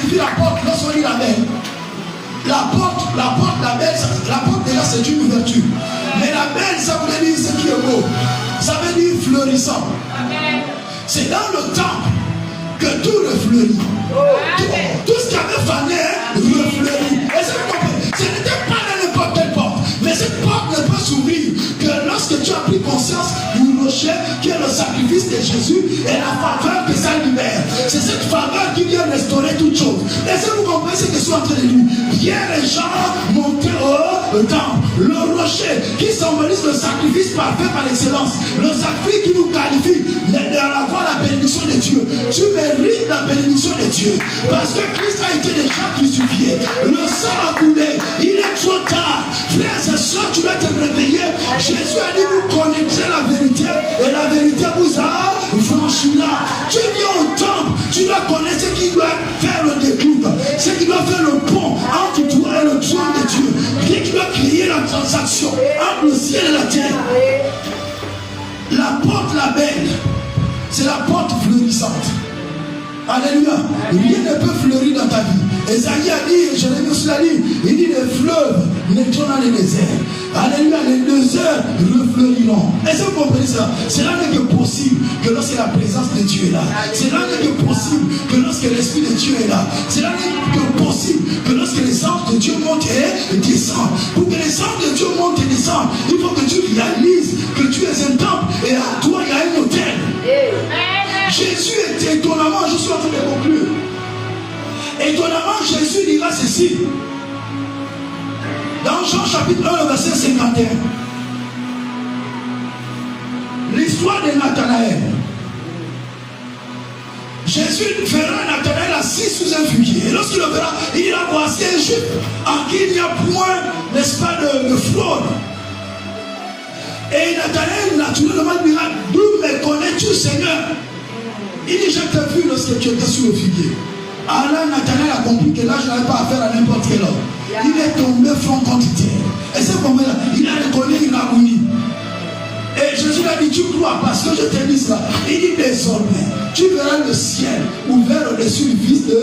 signifie la porte lorsqu'on dit l'amen? La porte, la porte déjà c'est une ouverture. Mais l'amen, ça veut dire ce qui est beau. Ça veut dire fleurissant. C'est dans le temple que tout refleurit. Tout ce qui avait fané refleurit. Et ce n'était pas dans n'importe quelle porte. Mais cette porte ne peut s'ouvrir que lorsque tu as pris conscience du rocher qui est le sacrifice de Jésus et la faveur que ça libère. C'est cette faveur qui vient restaurer toute chose. Est-ce que vous comprenez ce que je suis en train de dire? Pierre et Jean montaient au temple. Le rocher qui symbolise le sacrifice parfait par excellence. Le sacrifice qui nous qualifie d'avoir la bénédiction de Dieu. Tu mérites la bénédiction de Dieu. Parce que Christ a été déjà crucifié. Le sang a coulé. Il est trop tard. Frères et sœurs, tu dois te réveiller. Jésus a dit, vous connaîtrez la vérité. Et la vérité vous a franchi là. Tu viens au temple. Tu dois connaître ce qui doit faire le déclic. Ce qui doit faire le pont entre toi et le trône de Dieu. Ce qui doit créer la transaction entre le ciel et la terre. La porte, la belle, c'est la porte fleurissante. Alléluia. Rien ne peut fleurir dans ta vie. Esaïe a dit, je l'ai vu aussi, il dit les fleuves naîtront dans les déserts. Alléluia, les déserts refleuriront. Est-ce que vous comprenez ça? C'est là que c'est possible que lorsque la présence de Dieu est là. C'est là que c'est possible que lorsque l'Esprit de Dieu est là. C'est là que c'est possible que lorsque les anges de Dieu montent et descendent. Pour que les anges de Dieu montent et descendent, il faut que tu réalises que tu es un temple et à toi il y a un hôtel. Jésus était étonnamment, je suis en train de conclure. Étonnamment, Jésus dira ceci. Dans Jean chapitre 1, le verset 51. L'histoire de Nathanaël. Jésus verra Nathanaël assis sous un figuier. Et lorsqu'il le verra, il dira, voici un juif en qui il n'y a point, n'est-ce pas, de fraude. Et Nathanaël, naturellement, dira, d'où me connais-tu, Seigneur? Il dit, je t'ai vu lorsque tu étais sur le figuier. Alors Nathanaël a compris que là, je n'avais pas affaire à n'importe quel homme. Il est tombé front contre terre. Et c'est comme là, il a reconnu une agonie. Et Jésus lui a dit, tu crois parce que je t'ai dit cela. Il dit, désormais, tu verras le ciel ouvert au-dessus du Fils de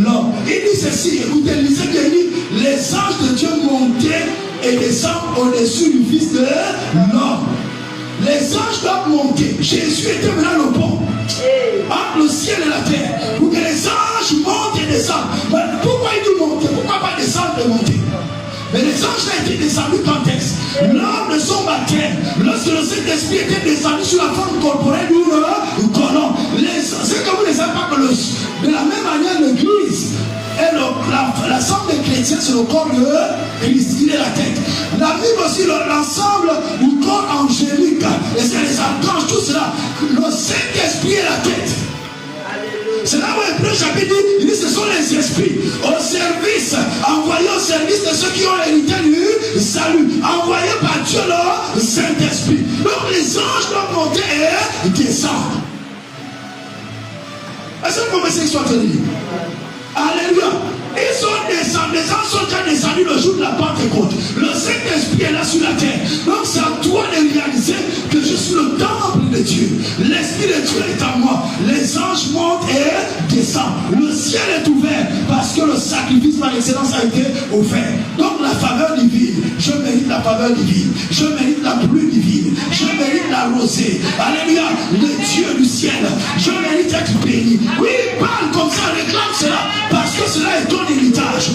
l'homme. Il dit ceci, écoutez, lisez bien, il dit, les anges de Dieu montaient et descendent au-dessus du Fils de l'homme. Les anges doivent monter. Jésus était maintenant le pont entre le ciel et la terre. Pour que les anges montent et descendent. Mais pourquoi il dit monter? Pourquoi pas descendre et monter? Mais les anges ont été descendus quand est-ce? Lors de son baptême, lorsque le Saint-Esprit était descendu sur la forme corporelle d'une colonne. C'est comme vous ne savez pas que de la même manière l'Église et l'ensemble des chrétiens, c'est le corps de Christ, il est la tête. La Bible aussi, l'ensemble du corps angélique, et c'est les archanges, tout cela. Le Saint-Esprit est la tête. C'est là où Hébreux chapitre dit, il dit, ce sont les esprits au service, envoyés au service de ceux qui ont hérité du salut, envoyés par Dieu le Saint-Esprit. Donc les anges doivent monter et descendre. Est-ce que vous comprenez ce qu'ils sont en train de dire? Alléluia. Ils sont descendus, les anges sont déjà descendus le jour de la Pentecôte. Le Saint-Esprit est là sur la terre. Donc c'est à toi de réaliser que je suis le temple de Dieu. L'Esprit de Dieu est en moi. Les anges montent et descendent. Le ciel est ouvert parce que le sacrifice par excellence a été offert. Donc la faveur divine, je mérite la faveur divine. Je mérite la pluie divine. Je mérite la rosée. Alléluia. Le Dieu du ciel. Je mérite d'être béni. Oui, parle comme ça, réclame cela. Parce que cela est ton héritage.